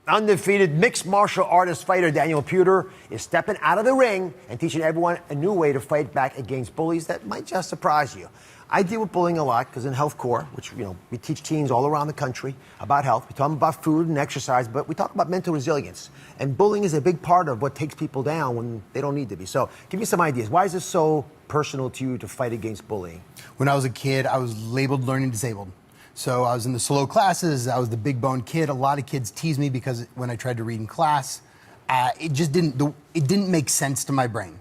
Undefeated mixed martial artist fighter Daniel Puder is stepping out of the ring and teaching everyone a new way to fight back against bullies that might just surprise you. I deal with bullying a lot because in Health Corps, which we teach teens all around the country about health. We talk them about food and exercise, but we talk about mental resilience. And bullying is a big part of what takes people down when they don't need to be. So give me some ideas. Why is this so personal to you to fight against bullying? When I was a kid, I was labeled learning disabled. So I was in the slow classes, I was the big bone kid. A lot of kids teased me because when I tried to read in class, it didn't make sense to my brain.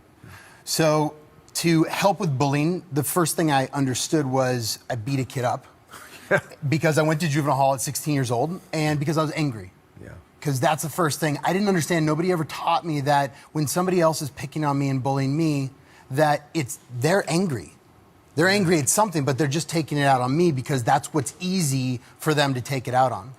So to help with bullying, the first thing I understood was I beat a kid up because I went to juvenile hall at 16 years old and because I was angry. Yeah. Because that's the first thing. I didn't understand, nobody ever taught me that when somebody else is picking on me and bullying me, that they're angry. They're angry at something, but they're just taking it out on me because that's what's easy for them to take it out on.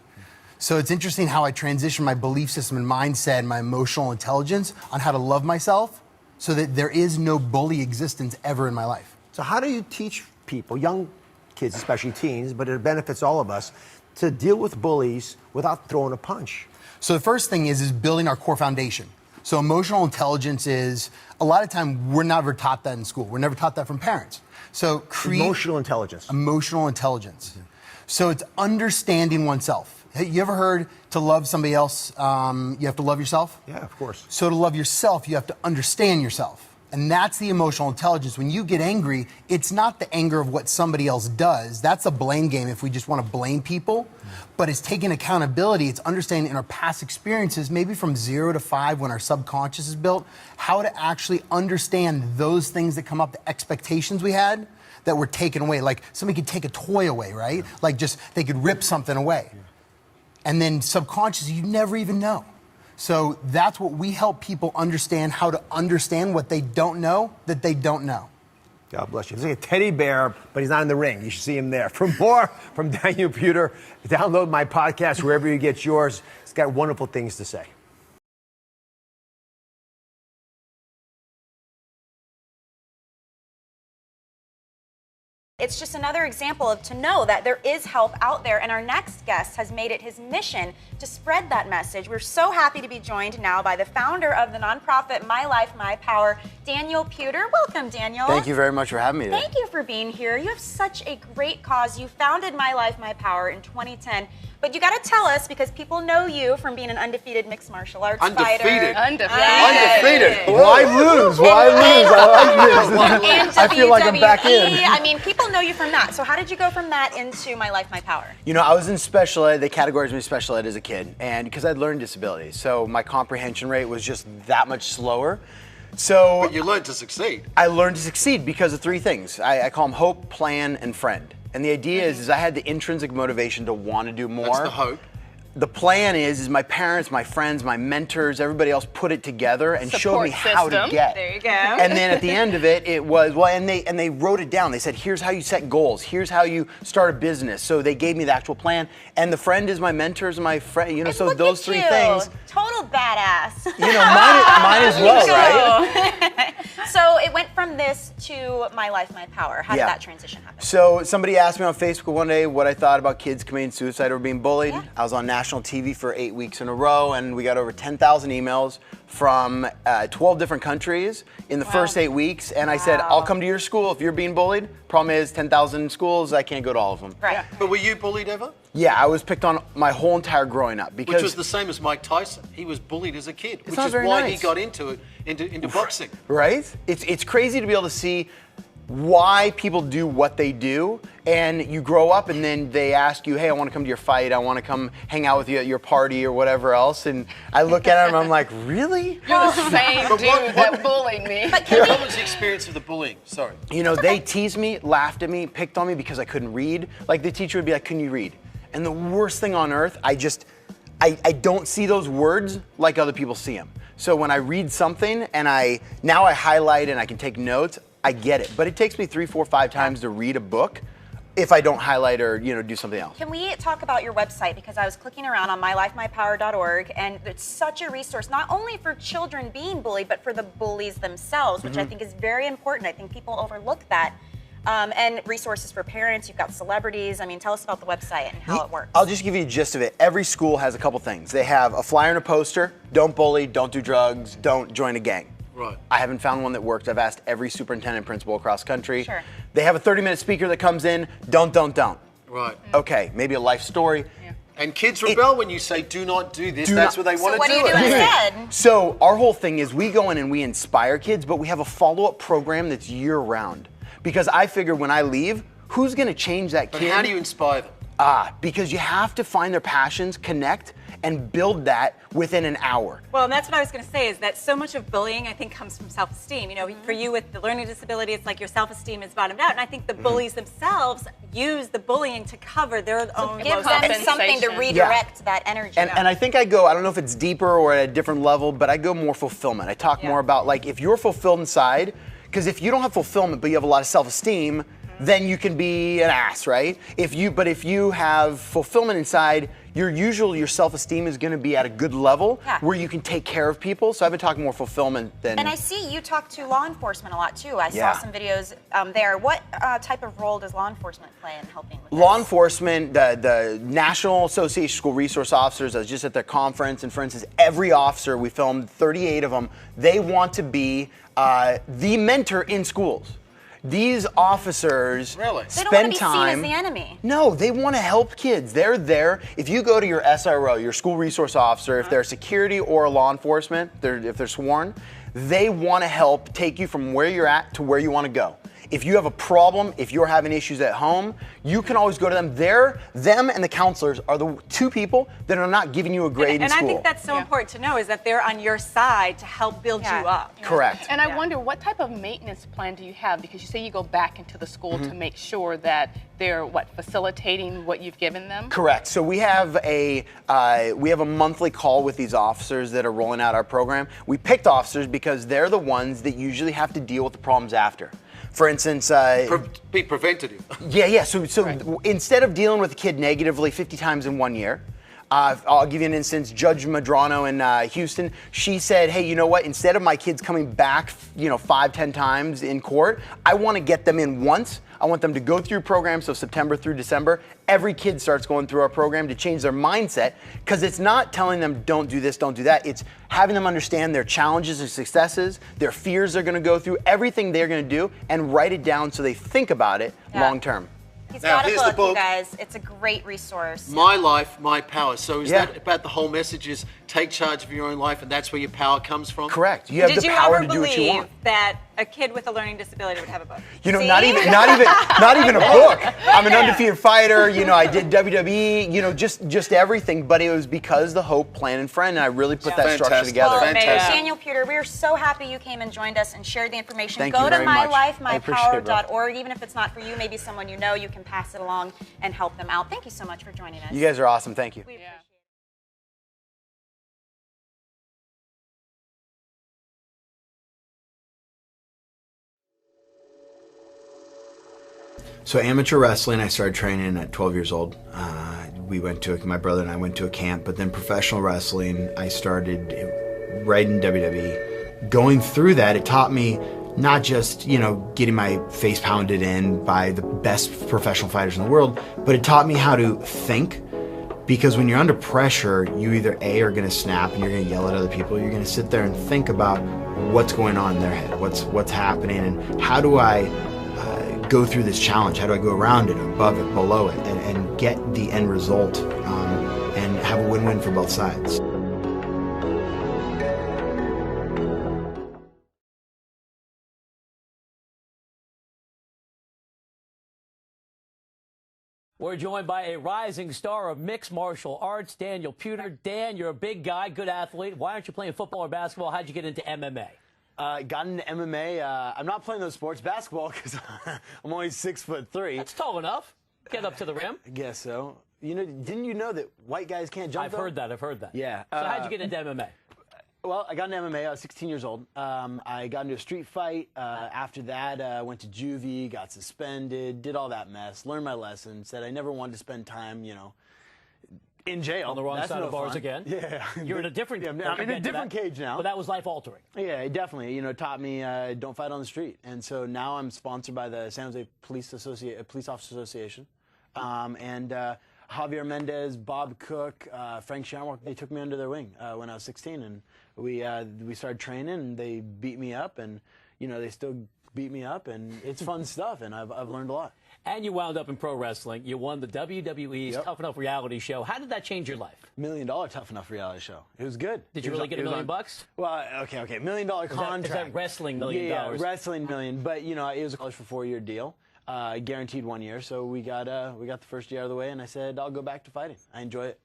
So it's interesting how I transition my belief system and mindset and my emotional intelligence on how to love myself so that there is no bully existence ever in my life. So how do you teach people, young kids, especially teens, but it benefits all of us, to deal with bullies without throwing a punch? So the first thing is building our core foundation. So emotional intelligence is, a lot of time we're never taught that in school. We're never taught that from parents. So emotional intelligence. Emotional intelligence. Mm-hmm. So it's understanding oneself. Hey, you ever heard to love somebody else, you have to love yourself? Yeah, of course. So to love yourself, you have to understand yourself. And that's the emotional intelligence. When you get angry, it's not the anger of what somebody else does. That's a blame game if we just want to blame people. But it's taking accountability. It's understanding in our past experiences, maybe from 0 to 5 when our subconscious is built, how to actually understand those things that come up, the expectations we had that were taken away. Like somebody could take a toy away, right? Like just, they could rip something away. And then subconsciously, you never even know. So that's what we help people understand, how to understand what they don't know that they don't know. God bless you. He's like a teddy bear, but he's not in the ring. You should see him there. For more from Daniel Puder, download my podcast wherever you get yours. He's got wonderful things to say. It's just another example of to know that there is help out there, and our next guest has made it his mission to spread that message. We're so happy to be joined now by the founder of the nonprofit My Life, My Power, Daniel Puder. Welcome, Daniel. Thank you very much for having me today. Thank you for being here. You have such a great cause. You founded My Life, My Power in 2010. But you got to tell us, because people know you from being an undefeated mixed martial arts fighter. Undefeated. Why lose? Why lose? I like this. I feel like I'm back in. I mean, people know you from that. So how did you go from that into My Life, My Power? You know, I was in special ed. They categorized me as special ed as a kid, and because I had learning disabilities, so my comprehension rate was just that much slower. So but you learned to succeed. I learned to succeed because of 3 things. I call them hope, plan, and friend. And the idea is I had the intrinsic motivation to want to do more. That's the hope. The plan is my parents, my friends, my mentors, everybody else put it together and showed me how to get. There you go. And then at the end of it, it was, well, and they wrote it down. They said, here's how you set goals. Here's how you start a business. So they gave me the actual plan. And the friend is my mentors and my friend, you know, and so those 3 things. Total badass. You know, mine as well, right? So it went from this to My Life, My Power. How did that transition happen? So somebody asked me on Facebook one day what I thought about kids committing suicide or being bullied. Yeah. I was on national TV for 8 weeks in a row, and we got over 10,000 emails from 12 different countries in the first 8 weeks. And I said, I'll come to your school if you're being bullied. Problem is, 10,000 schools, I can't go to all of them. Right. Yeah. But were you bullied ever? Yeah, I was picked on my whole entire growing up. Because which was the same as Mike Tyson. He was bullied as a kid, which not is very why nice. he got into boxing. Right? It's crazy to be able to see why people do what they do, and you grow up and then they ask you, hey, I want to come to your fight, I want to come hang out with you at your party or whatever else, and I look at them and I'm like, really? You're the same dude that bullied me. What was the experience of the bullying? Sorry. You know, they teased me, laughed at me, picked on me because I couldn't read. Like the teacher would be like, can you read? And the worst thing on earth, I don't see those words like other people see them. So when I read something and now I highlight and I can take notes, I get it. But it takes me 3, 4, 5 times to read a book if I don't highlight or do something else. Can we talk about your website? Because I was clicking around on mylifemypower.org, and it's such a resource, not only for children being bullied, but for the bullies themselves, which I think is very important. I think people overlook that. and resources for parents. You've got celebrities. I mean, tell us about the website and how it works. I'll just give you a gist of it. Every school has a couple things. They have a flyer and a poster. Don't bully, don't do drugs, don't join a gang. Right. I haven't found one that worked. I've asked every superintendent and principal across country. Sure. They have a 30-minute speaker that comes in. Don't. Right. Okay, maybe a life story. And kids rebel when you say, do not do this. Do That's not- what they So want to what do you do it. instead? So our whole thing is we go in and we inspire kids, but we have a follow-up program that's year-round. Because I figure when I leave, who's going to change that But kid? how do you inspire them? Because you have to find their passions, connect, and build that within an hour. Well, and that's what I was going to say is that so much of bullying, I think, comes from self-esteem. You know, for you with the learning disability, it's like your self-esteem is bottomed out. And I think the bullies themselves use the bullying to cover their own Give them compensation. something to redirect that energy. And I think I don't know if it's deeper or at a different level, but I go more fulfillment. I talk more about, like, if you're fulfilled inside, because if you don't have fulfillment, but you have a lot of self-esteem, then you can be an ass, right? If you have fulfillment inside, your self-esteem is going to be at a good level where you can take care of people. So I've been talking more fulfillment than. And I see you talk to law enforcement a lot too. I Yeah. saw some videos there. What type of role does law enforcement play in helping with Law this? enforcement, the National Association of School Resource Officers, I was just at their conference, and for instance, every officer, we filmed 38 of them, they want to be the mentor in schools. These officers They don't want spend to be time. seen as the enemy. No, they want to help kids. They're there. If you go to your SRO, your school resource officer, if they're security or law enforcement, if they're sworn, they want to help take you from where you're at to where you want to go. If you have a problem, if you're having issues at home, you can always go to them. Them and the counselors are the two people that are not giving you a grade in and school. I think that's so important to know is that they're on your side to help build you up. Correct. And I wonder, what type of maintenance plan do you have? Because you say you go back into the school to make sure that they're, facilitating what you've given them? Correct. So we have a monthly call with these officers that are rolling out our program. We picked officers because they're the ones that usually have to deal with the problems after. For instance, Be preventative. Yeah. So instead of dealing with a kid negatively 50 times in 1 year, I'll give you an instance. Judge Madrano in Houston, she said, hey, you know what? Instead of my kids coming back, 5-10 times in court, I want to get them in once. I want them to go through programs, so September through December. Every kid starts going through our program to change their mindset, because it's not telling them don't do this, don't do that. It's having them understand their challenges and successes, their fears they're going to go through, everything they're going to do, and write it down so they think about it long term. He's Now, got a here's the book, you book. guys. It's a great resource. My life, my power. So is Yeah. that about the whole message is take charge of your own life, and that's where your power comes from? Correct. You have Did the you power ever to do what you believe want. that a kid with a learning disability would have a book? Not even a book. I'm an undefeated fighter. I did WWE. Just everything. But it was because the Hope Plan and Friend, and I really put that structure Fantastic. together. Well, Fantastic. Daniel Pewter, we are so happy you came and joined us and shared the information. Thank Go you to very much. I appreciate it, bro. mylifemypower.org. Even if it's not for you, maybe someone you know, you can pass it along and help them out. Thank you so much for joining us. You guys are awesome. Thank you. We appreciate it. So amateur wrestling, I started training at 12 years old. My brother and I went to a camp, but then professional wrestling, I started right in WWE. Going through that, it taught me not just, getting my face pounded in by the best professional fighters in the world, but it taught me how to think. Because when you're under pressure, you either A, are gonna snap and you're gonna yell at other people, you're gonna sit there and think about what's going on in their head, what's happening, and how do I go through this challenge? How do I go around it, above it, below it, and get the end result and have a win-win for both sides? We're joined by a rising star of mixed martial arts, Daniel Pewter. Dan, you're a big guy, good athlete. Why aren't you playing football or basketball? How'd you get into MMA? Got into MMA. I'm not playing those sports, basketball, because I'm only 6'3". That's tall enough. Get up to the rim. I guess so. Didn't you know that white guys can't jump? I've heard that. Yeah. So how'd you get into MMA? Well, I got into MMA. I was 16 years old. I got into a street fight. After that, went to juvie, got suspended, did all that mess, learned my lesson, said I never wanted to spend time, in jail. On the wrong That's side no of bars fun. again. Yeah. You're in a different. Yeah, I'm we'll in get a to different that. cage now. But that was life altering. Yeah, it definitely, taught me don't fight on the street. And so now I'm sponsored by the San Jose Police Officers Association. And Javier Mendez, Bob Cook, Frank Shamrock, they took me under their wing when I was 16. And we started training, and they beat me up. And, they still beat me up. And it's fun stuff, and I've learned a lot. And you wound up in pro wrestling. You won the WWE's Tough Enough reality show. How did that change your life? $1 Million Tough Enough reality show. It was good. Did you really get $1 million bucks? Well, okay, $1 million contract. Is that wrestling $1 million? Yeah, wrestling $1 million. But it was a college for 4-year deal, guaranteed 1 year. So we got the first year out of the way, and I said I'll go back to fighting. I enjoy it.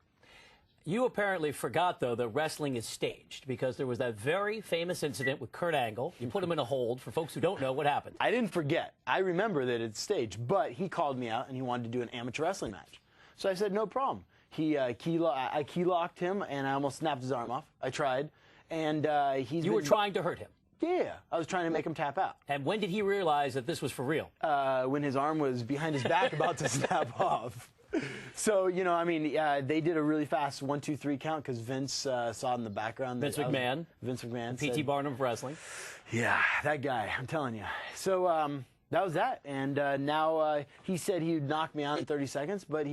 You apparently forgot, though, that wrestling is staged because there was that very famous incident with Kurt Angle. You put him in a hold. For folks who don't know, what happened? I didn't forget. I remember that it's staged, but he called me out and he wanted to do an amateur wrestling match. So I said, no problem. I key locked him, and I almost snapped his arm off. I tried, and You were trying to hurt him. Yeah, I was trying to make him tap out. And when did he realize that this was for real? When his arm was behind his back about to snap off. So, they did a really fast 1, 2, 3 count because Vince saw it in the background. Vince McMahon. Vince McMahon. P.T. Barnum of wrestling. Yeah, that guy, I'm telling you. So that was that. And now he said he would knock me out in 30 seconds, but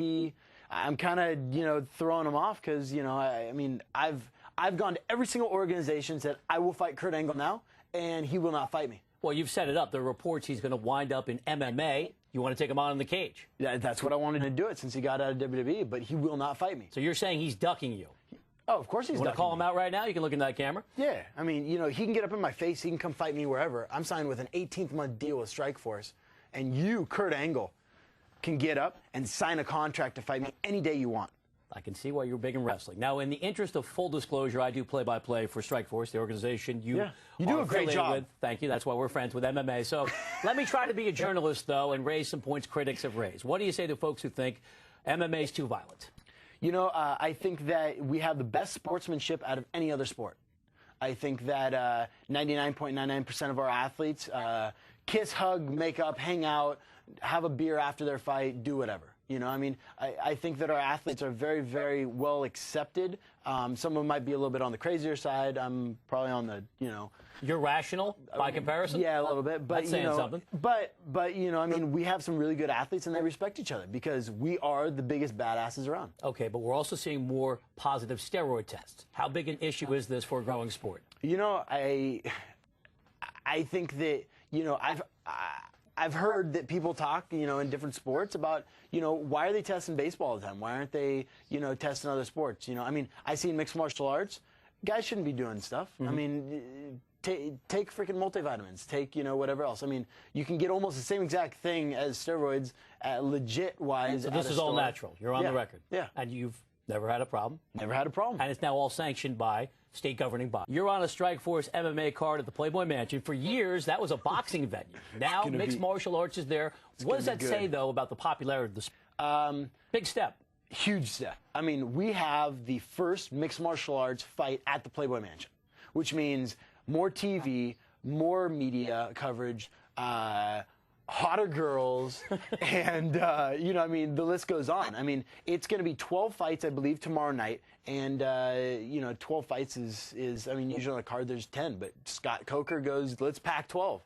I'm kind of, throwing him off because, I've gone to every single organization and said, I will fight Kurt Angle now, and he will not fight me. Well, you've set it up. There are reports he's going to wind up in MMA. You want to take him on in the cage. Yeah, that's what I wanted to do it since he got out of WWE, but he will not fight me. So you're saying he's ducking you? Oh, of course he's ducking me. Want to call him out right now? You can look in that camera. Yeah. He can get up in my face. He can come fight me wherever. I'm signed with an 18th-month deal with Strikeforce. And you, Kurt Angle, can get up and sign a contract to fight me any day you want. I can see why you're big in wrestling. Now, in the interest of full disclosure, I do play-by-play for Strikeforce, the organization you do are a great job. with. Thank you. That's why we're friends with MMA. So let me try to be a journalist, though, and raise some points critics have raised. What do you say to folks who think MMA is too violent? I think that we have the best sportsmanship out of any other sport. I think that 99.99% of our athletes kiss, hug, make up, hang out, have a beer after their fight, do whatever. I think that our athletes are very, very well accepted. Some of them might be a little bit on the crazier side. I'm probably on the, You're rational by comparison? Yeah, a little bit. But, That's saying something. But, we have some really good athletes, and they respect each other because we are the biggest badasses around. Okay, but we're also seeing more positive steroid tests. How big an issue is this for a growing sport? I think that, I've heard that people talk, in different sports about, why are they testing baseball all the time? Why aren't they, testing other sports? I see in mixed martial arts, guys shouldn't be doing stuff. Mm-hmm. Take freaking multivitamins, take, whatever else. You can get almost the same exact thing as steroids, legit-wise. So this is all natural. You're on the record. Yeah. And you've never had a problem? Never had a problem. And it's now all sanctioned by state governing body. You're on a Strikeforce MMA card at the Playboy Mansion. For years, that was a boxing venue. Now, mixed martial arts is there. What does that say, though, about the popularity of the sport? Big step. Huge step. We have the first mixed martial arts fight at the Playboy Mansion, which means more TV, more media coverage, hotter girls, and, the list goes on. It's going to be 12 fights, I believe, tomorrow night. And, 12 fights is usually on a card there's 10. But Scott Coker goes, let's pack 12.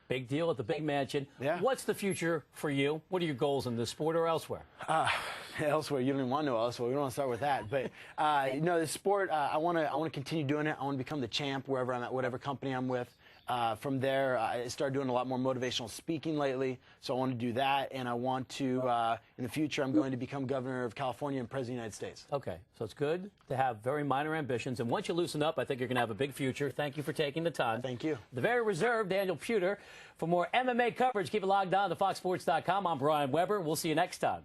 Big deal at the big mansion. Yeah. What's the future for you? What are your goals in this sport or elsewhere? Elsewhere, you don't even want to know elsewhere. We don't want to start with that. But the sport, I want to continue doing it. I want to become the champ wherever I'm at, whatever company I'm with. From there, I started doing a lot more motivational speaking lately, so I want to do that, and I want to, in the future, I'm going to become governor of California and president of the United States. Okay, so it's good to have very minor ambitions, and once you loosen up, I think you're going to have a big future. Thank you for taking the time. Thank you. The very reserved Daniel Puder. For more MMA coverage, keep it logged on to FoxSports.com. I'm Brian Weber. We'll see you next time.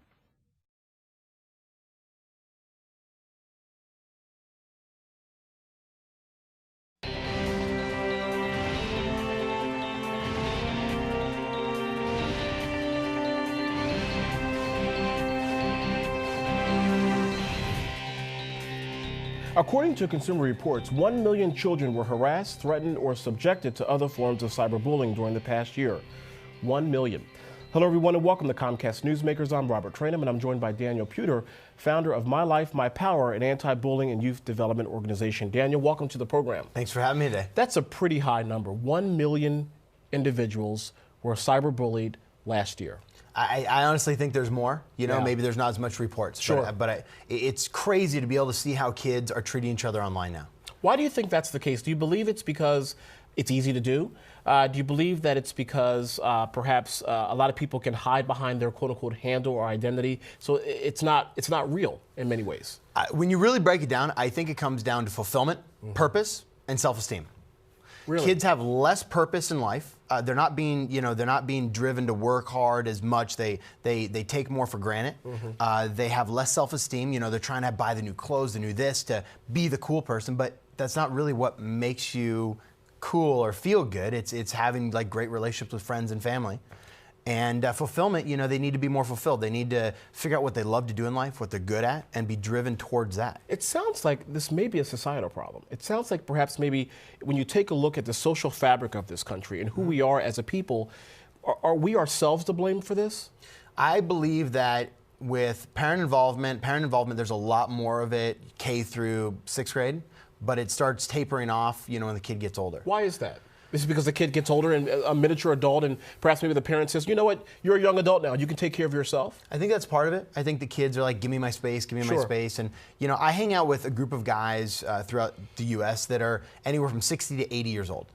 According to Consumer Reports, 1 million children were harassed, threatened, or subjected to other forms of cyberbullying during the past year. 1 million. Hello, everyone, and welcome to Comcast Newsmakers. I'm Robert Trainum, and I'm joined by Daniel Puder, founder of My Life, My Power, an anti-bullying and youth development organization. Daniel, welcome to the program. Thanks for having me today. That's a pretty high number. 1 million individuals were cyberbullied last year. I honestly think there's more. You know, Yeah. maybe there's not as much reports. Sure. But it's crazy to be able to see how kids are treating each other online now. Why do you think that's the case? Do you believe it's because it's easy to do? Do you believe that it's because perhaps a lot of people can hide behind their quote-unquote handle or identity, so it's not real in many ways? When you really break it down, I think it comes down to fulfillment, purpose, and self-esteem. Really? Kids have less purpose in life. They're not being driven to work hard as much. They take more for granted. They have less self-esteem. You know, they're trying to buy the new clothes, the new this, to be the cool person. But that's not really what makes you cool or feel good. It's having like great relationships with friends and family. And fulfillment, you know, they need to be more fulfilled. They need to figure out what they love to do in life, what they're good at, and be driven towards that. It sounds like this may be a societal problem. It sounds like perhaps maybe when you take a look at the social fabric of this country and who we are as a people, are we ourselves to blame for this? I believe that with parent involvement, there's a lot more of it K through 6th grade, but it starts tapering off, you know, when the kid gets older. Why is that? This is because the kid gets older and a miniature adult, and perhaps maybe the parent says, you know what, you're a young adult now, you can take care of yourself? I think that's part of it. I think the kids are like, give me my space, give me my space. And, you know, I hang out with a group of guys throughout the U.S. that are anywhere from 60 to 80 years old.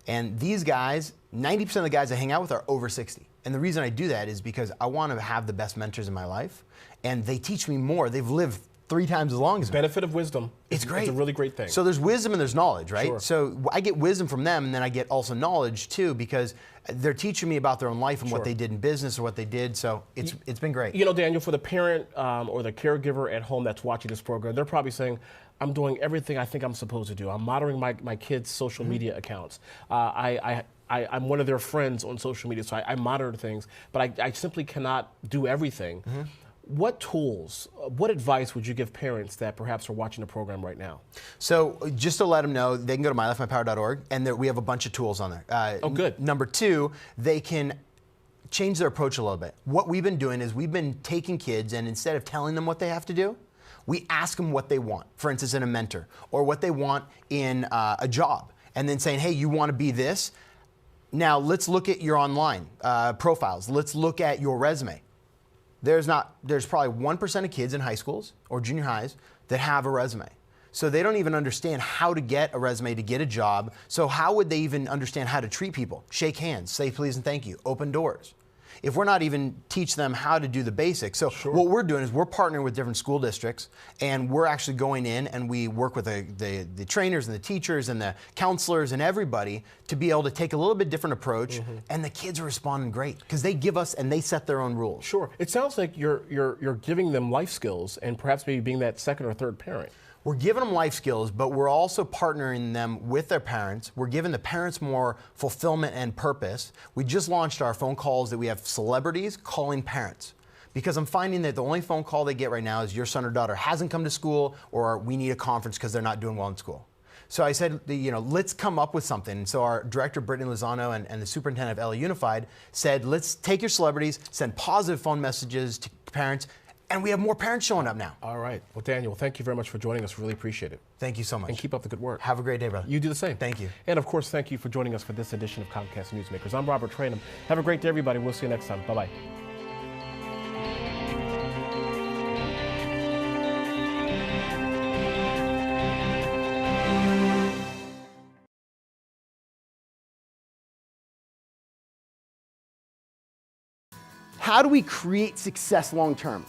And these guys, 90% of the guys I hang out with are over 60. And the reason I do that is because I want to have the best mentors in my life. And they teach me more. They've lived 3 times as long as me. Benefit of wisdom. It's great. It's a really great thing. So there's wisdom and there's knowledge, right? Sure. So I get wisdom from them, and then I get also knowledge too, because they're teaching me about their own life and what they did in business or what they did. So it's been great. You know, Daniel, for the parent or the caregiver at home that's watching this program, they're probably saying, I'm doing everything I think I'm supposed to do. I'm monitoring my kids' social media accounts. I'm one of their friends on social media, so I monitor things, but I simply cannot do everything. What tools, what advice would you give parents that perhaps are watching the program right now? So just to let them know, they can go to mylifemypower.org, and we have a bunch of tools on there. Oh, good. Number 2, they can change their approach a little bit. What we've been doing is we've been taking kids, and instead of telling them what they have to do, we ask them what they want, for instance, in a mentor, or what they want in a job, and then saying, hey, you want to be this? Now let's look at your online profiles. Let's look at your resume. There's probably 1% of kids in high schools or junior highs that have a resume. So they don't even understand how to get a resume to get a job. So how would they even understand how to treat people? Shake hands, say please and thank you, open doors. If we're not even teach them how to do the basics. So what we're doing is we're partnering with different school districts, and we're actually going in and we work with the trainers and the teachers and the counselors and everybody to be able to take a little bit different approach, and the kids are responding great because they give us and they set their own rules. Sure. It sounds like you're giving them life skills and perhaps maybe being that second or third parent. We're giving them life skills, but we're also partnering them with their parents. We're giving the parents more fulfillment and purpose. We just launched our phone calls that we have celebrities calling parents, because I'm finding that the only phone call they get right now is your son or daughter hasn't come to school, or we need a conference because they're not doing well in school. So I said, you know, let's come up with something. And so our director, Brittany Lozano, and the superintendent of LA Unified said, let's take your celebrities, send positive phone messages to parents, and we have more parents showing up now. All right. Well, Daniel, thank you very much for joining us. Really appreciate it. Thank you so much. And keep up the good work. Have a great day, brother. You do the same. Thank you. And of course, thank you for joining us for this edition of Comcast Newsmakers. I'm Robert Trainum. Have a great day, everybody. We'll see you next time. Bye-bye. How do we create success long term?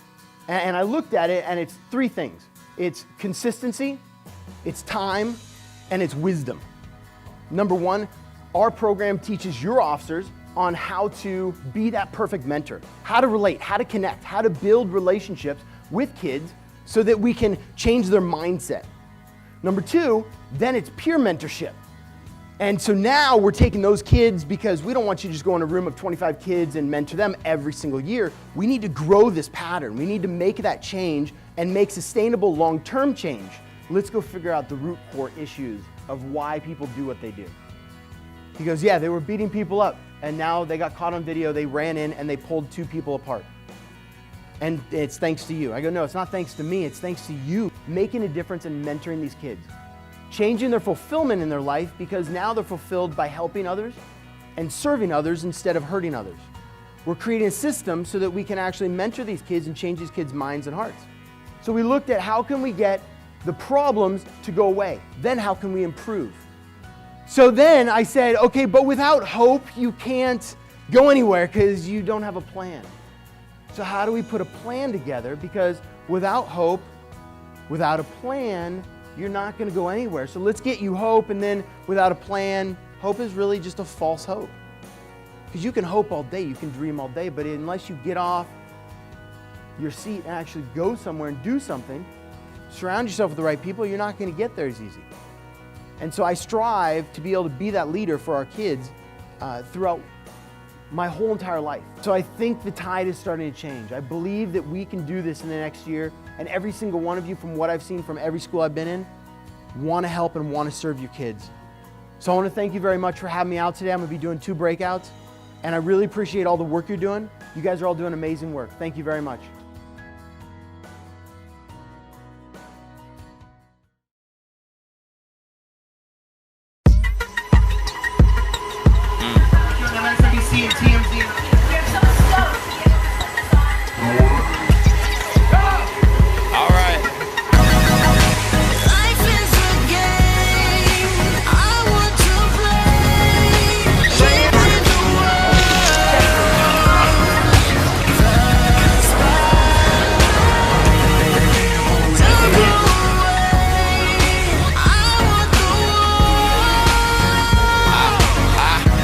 And I looked at it, and it's 3 things. It's consistency, it's time, and it's wisdom. Number 1, our program teaches your officers on how to be that perfect mentor, how to relate, how to connect, how to build relationships with kids so that we can change their mindset. Number 2, then it's peer mentorship. And so now we're taking those kids, because we don't want you to just go in a room of 25 kids and mentor them every single year. We need to grow this pattern. We need to make that change and make sustainable long-term change. Let's go figure out the root core issues of why people do what they do. He goes, yeah, they were beating people up, and now they got caught on video. They ran in and they pulled 2 people apart. And it's thanks to you. I go, no, it's not thanks to me. It's thanks to you making a difference and mentoring these kids, changing their fulfillment in their life, because now they're fulfilled by helping others and serving others instead of hurting others. We're creating a system so that we can actually mentor these kids and change these kids' minds and hearts. So we looked at how can we get the problems to go away? Then how can we improve? So then I said, okay, but without hope, you can't go anywhere because you don't have a plan. So how do we put a plan together? Because without hope, without a plan, you're not going to go anywhere. So let's get you hope, and then without a plan, hope is really just a false hope. Because you can hope all day, you can dream all day, but unless you get off your seat and actually go somewhere and do something, surround yourself with the right people, you're not going to get there as easy. And so I strive to be able to be that leader for our kids throughout my whole entire life. So I think the tide is starting to change. I believe that we can do this in the next year, and every single one of you, from what I've seen from every school I've been in, want to help and want to serve your kids. So I want to thank you very much for having me out today. I'm going to be doing 2 breakouts, and I really appreciate all the work you're doing. You guys are all doing amazing work. Thank you very much. MSNBC and TMZ. All right. Life is a game I want to play. Changing the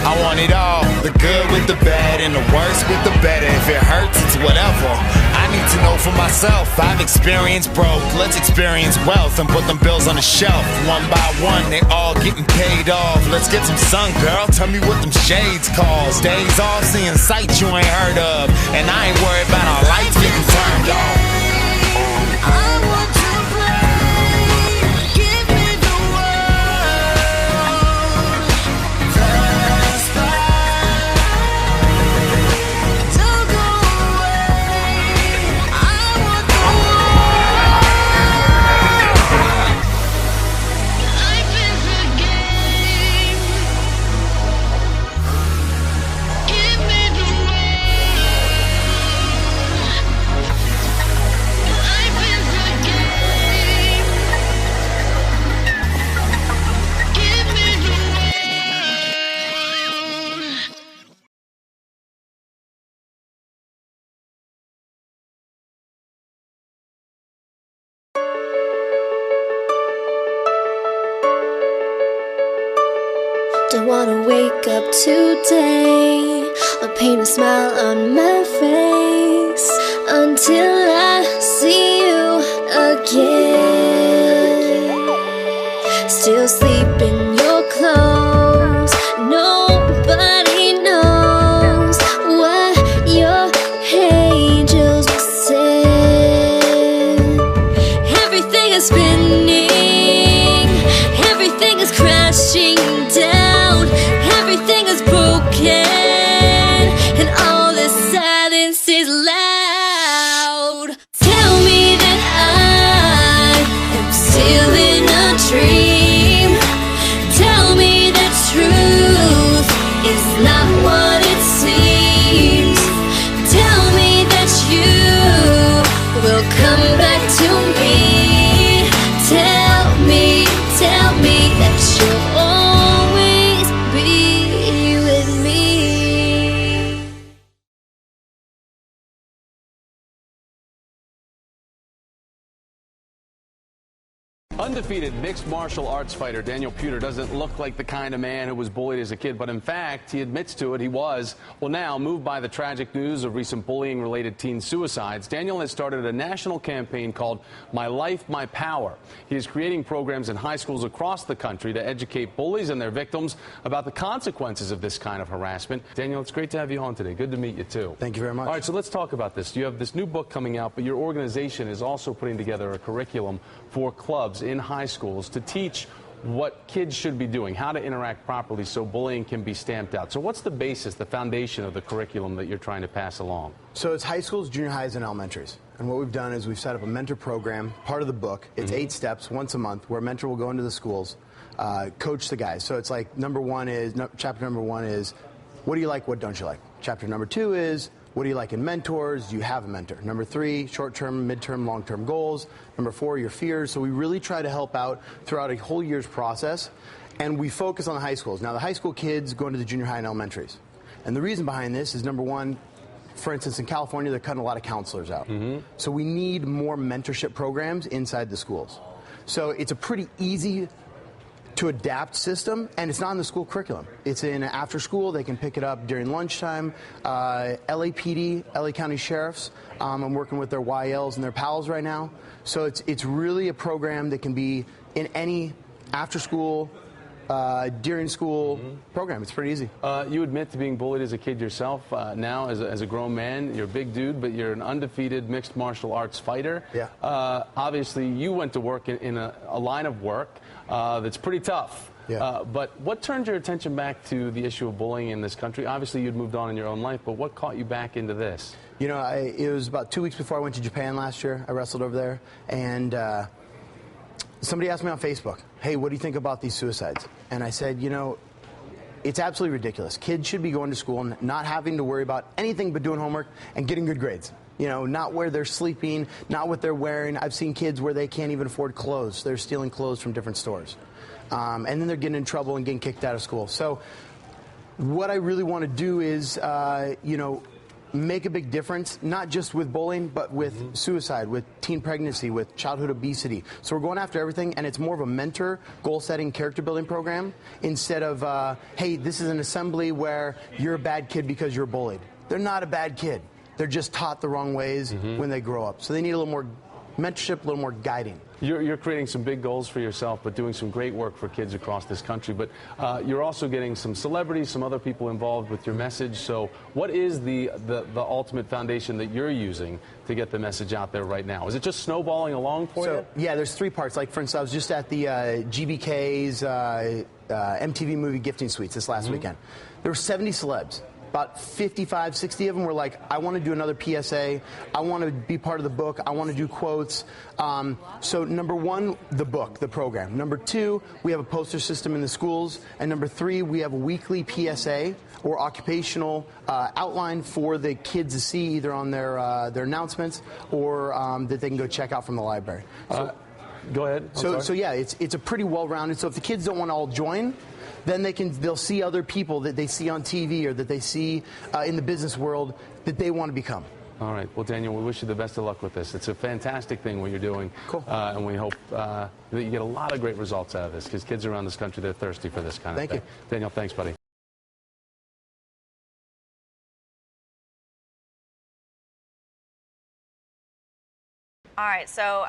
I want it all. The good with the bad and the worst with the better. If it hurts, it's whatever. I need to know for myself. I've experienced broke. Let's experience wealth and put them bills on the shelf. One by one, they all getting paid off. Let's get some sun, girl. Tell me what them shades cause. Days off, seeing sights you ain't heard of. And I ain't worried about our lights getting turned off. Don't wanna wake up today or paint a smile on my face until I see you again. Still sleep in your clothes. Nobody knows what your angels will say. Everything is spinning, everything is crashing down, everything is broken, and all this silence is loud. Tell me that I am still in a dream. Tell me that truth is not what it seems. Tell me that you will come back to me. Tell me that you'll always be with me. Undefeated mixed martial arts fighter Daniel Puder doesn't look like the kind of man who was bullied as a kid, but in fact, he admits to it, he was. Well, now, moved by the tragic news of recent bullying-related teen suicides, Daniel has started a national campaign called My Life, My Power. He is creating programs in high schools across the country to educate bullies and their victims about the consequences of this kind of harassment. Daniel, it's great to have you on today. Good to meet you, too. Thank you very much. All right, so let's talk about this. You have this new book coming out, but your organization is also putting together a curriculum for clubs in high schools to teach what kids should be doing, how to interact properly so bullying can be stamped out. So what's the basis, the foundation of the curriculum that you're trying to pass along? So it's high schools, junior highs, and elementaries. And what we've done is we've set up a mentor program, part of the book. It's 8 steps once a month where a mentor will go into the schools, coach the guys. So it's like chapter number one is, what do you like, what don't you like? Chapter number 2 is, what do you like in mentors? Do you have a mentor? Number 3, short-term, mid-term, long-term goals. Number 4, your fears. So we really try to help out throughout a whole year's process. And we focus on the high schools. Now, the high school kids go into the junior high and elementaries. And the reason behind this is, number 1, for instance, in California, they're cutting a lot of counselors out. So we need more mentorship programs inside the schools. So it's a pretty easy to adapt system, and it's not in the school curriculum. It's in after school. They can pick it up during lunchtime. LAPD, LA County Sheriffs, I'm working with their YLs and their PALs right now. So it's really a program that can be in any after school, during school program. It's pretty easy. You admit to being bullied as a kid yourself. Now, as a grown man, you're a big dude, but you're an undefeated mixed martial arts fighter. Yeah. Obviously, you went to work in a line of work that's pretty tough. Yeah. But what turned your attention back to the issue of bullying in this country? Obviously, you'd moved on in your own life, but what caught you back into this? You know, it was about 2 weeks before I went to Japan last year. I wrestled over there, and somebody asked me on Facebook, hey, what do you think about these suicides? And I said, you know, it's absolutely ridiculous. Kids should be going to school and not having to worry about anything but doing homework and getting good grades. You know, not where they're sleeping, not what they're wearing. I've seen kids where they can't even afford clothes. They're stealing clothes from different stores. And then they're getting in trouble and getting kicked out of school. So what I really want to do is, you know, make a big difference, not just with bullying, but with suicide, with teen pregnancy, with childhood obesity. So we're going after everything, and it's more of a mentor, goal-setting, character-building program instead of, hey, this is an assembly where you're a bad kid because you're bullied. They're not a bad kid. They're just taught the wrong ways when they grow up. So they need a little more mentorship, a little more guiding. You're creating some big goals for yourself, but doing some great work for kids across this country. But you're also getting some celebrities, some other people involved with your message. So what is the ultimate foundation that you're using to get the message out there right now? Is it just snowballing along for you? Yeah, there's 3 parts. Like, for instance, I was just at the GBK's MTV Movie Gifting Suites this last weekend. There were 70 celebs. About 55, 60 of them were like, I want to do another PSA. I want to be part of the book. I want to do quotes. So number 1, the book, the program. Number 2, we have a poster system in the schools. And number 3, we have a weekly PSA or occupational outline for the kids to see either on their announcements or that they can go check out from the library. Go ahead. So yeah, it's a pretty well-rounded. So if the kids don't want to all join, then they'll see other people that they see on TV or that they see in the business world that they want to become. All right. Well, Daniel, we wish you the best of luck with this. It's a fantastic thing what you're doing. Cool. And we hope that you get a lot of great results out of this, because kids around this country, they're thirsty for this kind of thing. Thank you. Daniel, thanks, buddy. All right, so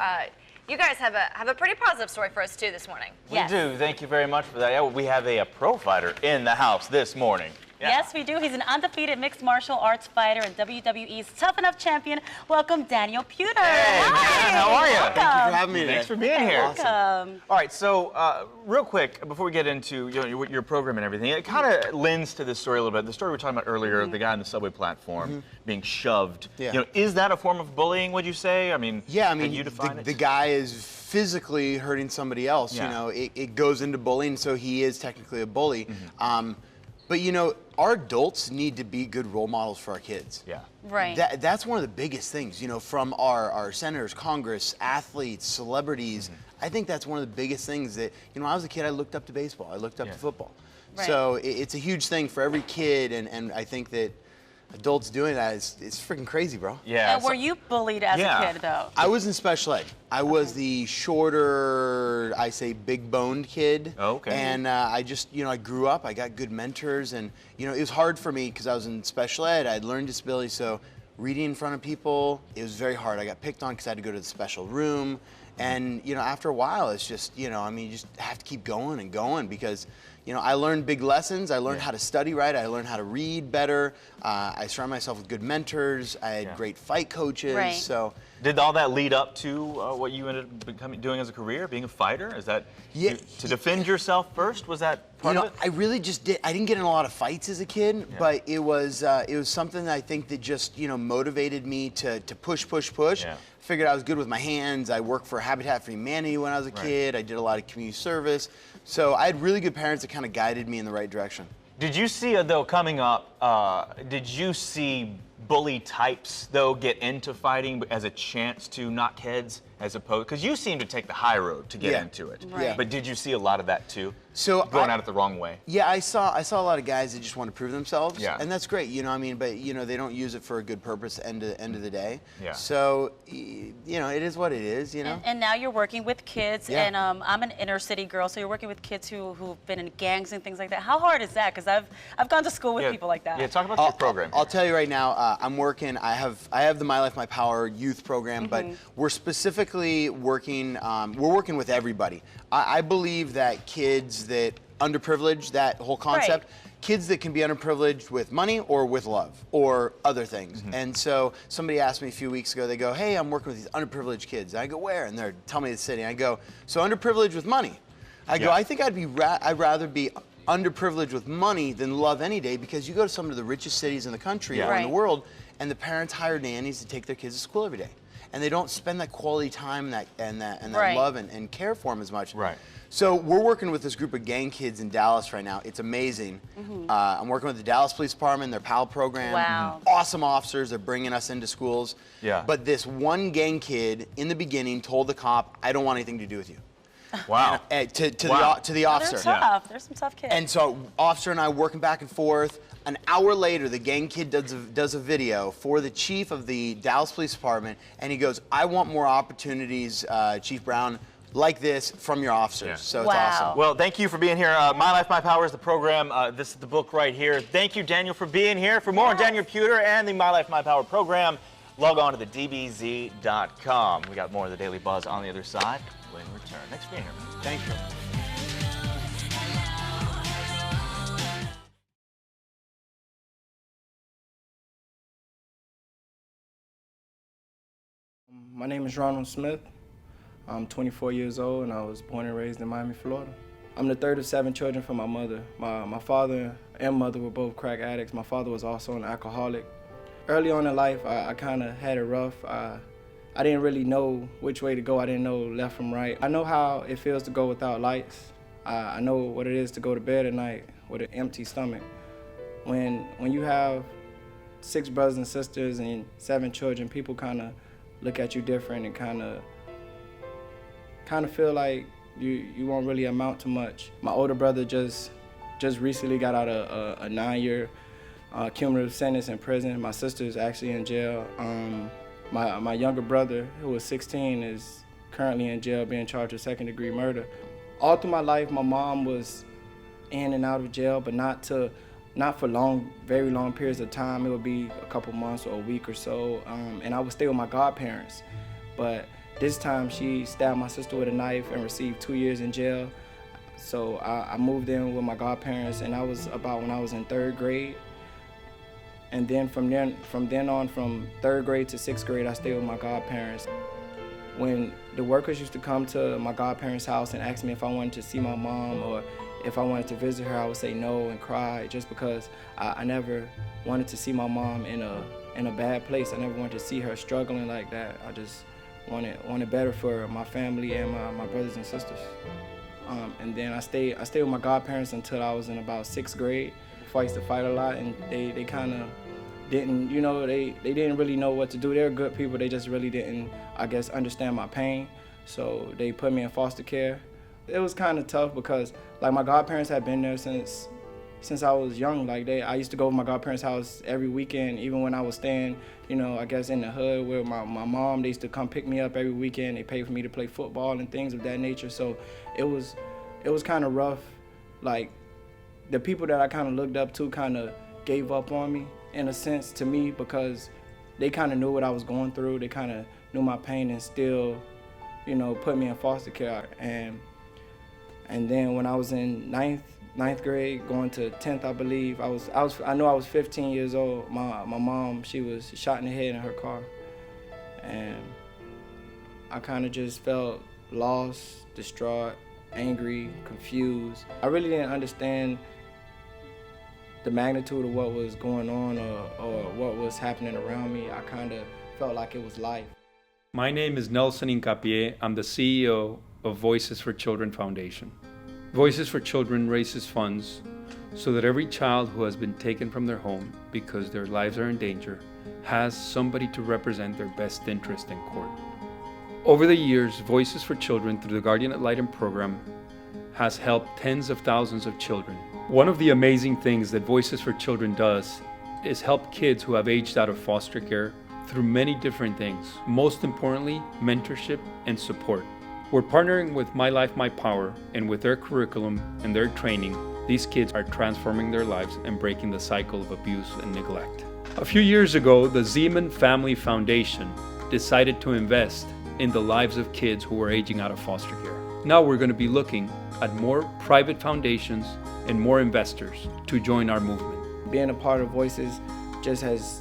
you guys have a pretty positive story for us too this morning. We do. Thank you very much for that. Yeah, we have a pro fighter in the house this morning. Yeah. Yes, we do. He's an undefeated mixed martial arts fighter and WWE's Tough Enough champion. Welcome, Daniel Puder. Hey, Hi. how are you? Welcome. Thank you for having me today. Thanks for being here. Welcome. All right, so real quick, before we get into your program and everything, it kind of lends to this story a little bit. The story we were talking about earlier, the guy on the subway platform being shoved. Yeah. You know, is that a form of bullying, would you say? I mean, yeah, I can mean, you define the guy is physically hurting somebody else. Yeah. You know, it goes into bullying, so he is technically a bully. But you know, our adults need to be good role models for our kids. Yeah. Right. That's one of the biggest things, you know, from our senators, Congress, athletes, celebrities. I think that's one of the biggest things that, you know, when I was a kid, I looked up to baseball. I looked up to football. Right. So it's a huge thing for every kid, and I think that adults doing that it's freaking crazy, bro. Yeah. And were you bullied as a kid, though? I was in special ed. I was the shorter, I say, big-boned kid. Oh, okay. And I just, you know, I grew up. I got good mentors, and you know, it was hard for me because I was in special ed. I had learning disability, so reading in front of people, it was very hard. I got picked on because I had to go to the special room, And, you know, after a while, it's just, you know, I mean, you just have to keep going and going because, you know, I learned big lessons. I learned how to study right. I learned how to read better. I surrounded myself with good mentors. I had great fight coaches. Right. So, did all that lead up to what you ended up doing as a career, being a fighter? Is that to defend yourself first? Was that part of it? I really just did. I didn't get in a lot of fights as a kid, but it was something that I think that just, you know, motivated me to push. Yeah. Figured I was good with my hands. I worked for Habitat for Humanity when I was a kid. I did a lot of community service. So I had really good parents that kind of guided me in the right direction. Did you see, though, coming up, did you see bully types, though, get into fighting as a chance to knock heads as opposed, because you seem to take the high road to get into it. Right. But did you see a lot of that too? So going at it the wrong way. Yeah, I saw a lot of guys that just want to prove themselves. Yeah. And that's great, you know, I mean, but you know, they don't use it for a good purpose end of the day. Yeah. So, you know, it is what it is, you know. And now you're working with kids, Yeah. and I'm an inner city girl, so you're working with kids who've been in gangs and things like that. How hard is that? Because I've gone to school with people like that. Yeah, talk about your program. I'll tell you right now, I'm working, I have the My Life, My Power youth program, but we're specifically working, we're working with everybody. I believe that kids that underprivileged, that whole concept, kids that can be underprivileged with money or with love or other things. And so somebody asked me a few weeks ago, they go, hey, I'm working with these underprivileged kids. And I go, where? And they're telling me the city. I go, so underprivileged with money. I go, I think I'd rather be underprivileged with money than love any day, because you go to some of the richest cities in the country or in the world, and the parents hire nannies to take their kids to school every day. And they don't spend that quality time and that love and care for them as much. Right. So we're working with this group of gang kids in Dallas right now. It's amazing. I'm working with the Dallas Police Department, their PAL program. Wow. Awesome officers. They're bringing us into schools. Yeah. But this one gang kid in the beginning told the cop, I don't want anything to do with you. Wow. And, to the officer. They're tough. There's some tough kids. And so officer and I working back and forth. An hour later, the gang kid does a video for the chief of the Dallas Police Department, and he goes, I want more opportunities, Chief Brown, like this from your officers. So it's awesome. Well, thank you for being here. My Life, My Power is the program. This is the book right here. Thank you, Daniel, for being here. For more on Daniel Puder and the My Life, My Power program, log on to thedbz.com. We got more of the Daily Buzz on the other side when we return. Thanks for being here. Thank you. My name is Ronald Smith. I'm 24 years old, and I was born and raised in Miami, Florida. I'm the third of 7 children from my mother. My father and mother were both crack addicts. My father was also an alcoholic. Early on in life, I kind of had it rough. I didn't really know which way to go. I didn't know left from right. I know how it feels to go without lights. I know what it is to go to bed at night with an empty stomach. When you have 6 brothers and sisters and 7 children, people kind of look at you different and kind of feel like you won't really amount to much. My older brother just recently got out a 9-year cumulative sentence in prison. My sister's actually in jail. My younger brother, who was 16, is currently in jail being charged with second-degree murder. All through my life, my mom was in and out of jail, but not for very long periods of time. It would be a couple months or a week or so, and I would stay with my godparents. But this time, she stabbed my sister with a knife and received 2 years in jail. So I moved in with my godparents, and that was about when I was in 3rd grade. And then from then on, from 3rd grade to 6th grade, I stayed with my godparents. When the workers used to come to my godparents' house and ask me if I wanted to see my mom or if I wanted to visit her, I would say no and cry, just because I never wanted to see my mom in a bad place. I never wanted to see her struggling like that. I just wanted better for my family and my brothers and sisters. And then I stayed with my godparents until I was in about 6th grade. Before I used to fight a lot, and they kind of didn't, they didn't really know what to do. They were good people. They just really didn't, I guess, understand my pain. So they put me in foster care. It was kind of tough because, like, my godparents had been there since I was young. Like, I used to go to my godparents' house every weekend, even when I was staying, I guess in the hood with my mom. They used to come pick me up every weekend. They paid for me to play football and things of that nature. So it was kind of rough. Like, the people that I kind of looked up to kind of gave up on me, in a sense, to me, because they kind of knew what I was going through. They kind of knew my pain and still, you know, put me in foster care. And then when I was in ninth grade, going to 10th, I believe, I know I was 15 years old. My mom, she was shot in the head in her car. And I kind of just felt lost, distraught, angry, confused. I really didn't understand the magnitude of what was going on or what was happening around me. I kind of felt like it was life. My name is Nelson Incapié. I'm the CEO of Voices for Children Foundation. Voices for Children raises funds so that every child who has been taken from their home because their lives are in danger has somebody to represent their best interest in court. Over the years, Voices for Children through the Guardian Ad Litem program has helped tens of thousands of children. One of the amazing things that Voices for Children does is help kids who have aged out of foster care through many different things. Most importantly, mentorship and support. We're partnering with My Life, My Power, and with their curriculum and their training, these kids are transforming their lives and breaking the cycle of abuse and neglect. A few years ago, the Zeman Family Foundation decided to invest in the lives of kids who were aging out of foster care. Now we're going to be looking at more private foundations and more investors to join our movement. Being a part of Voices just has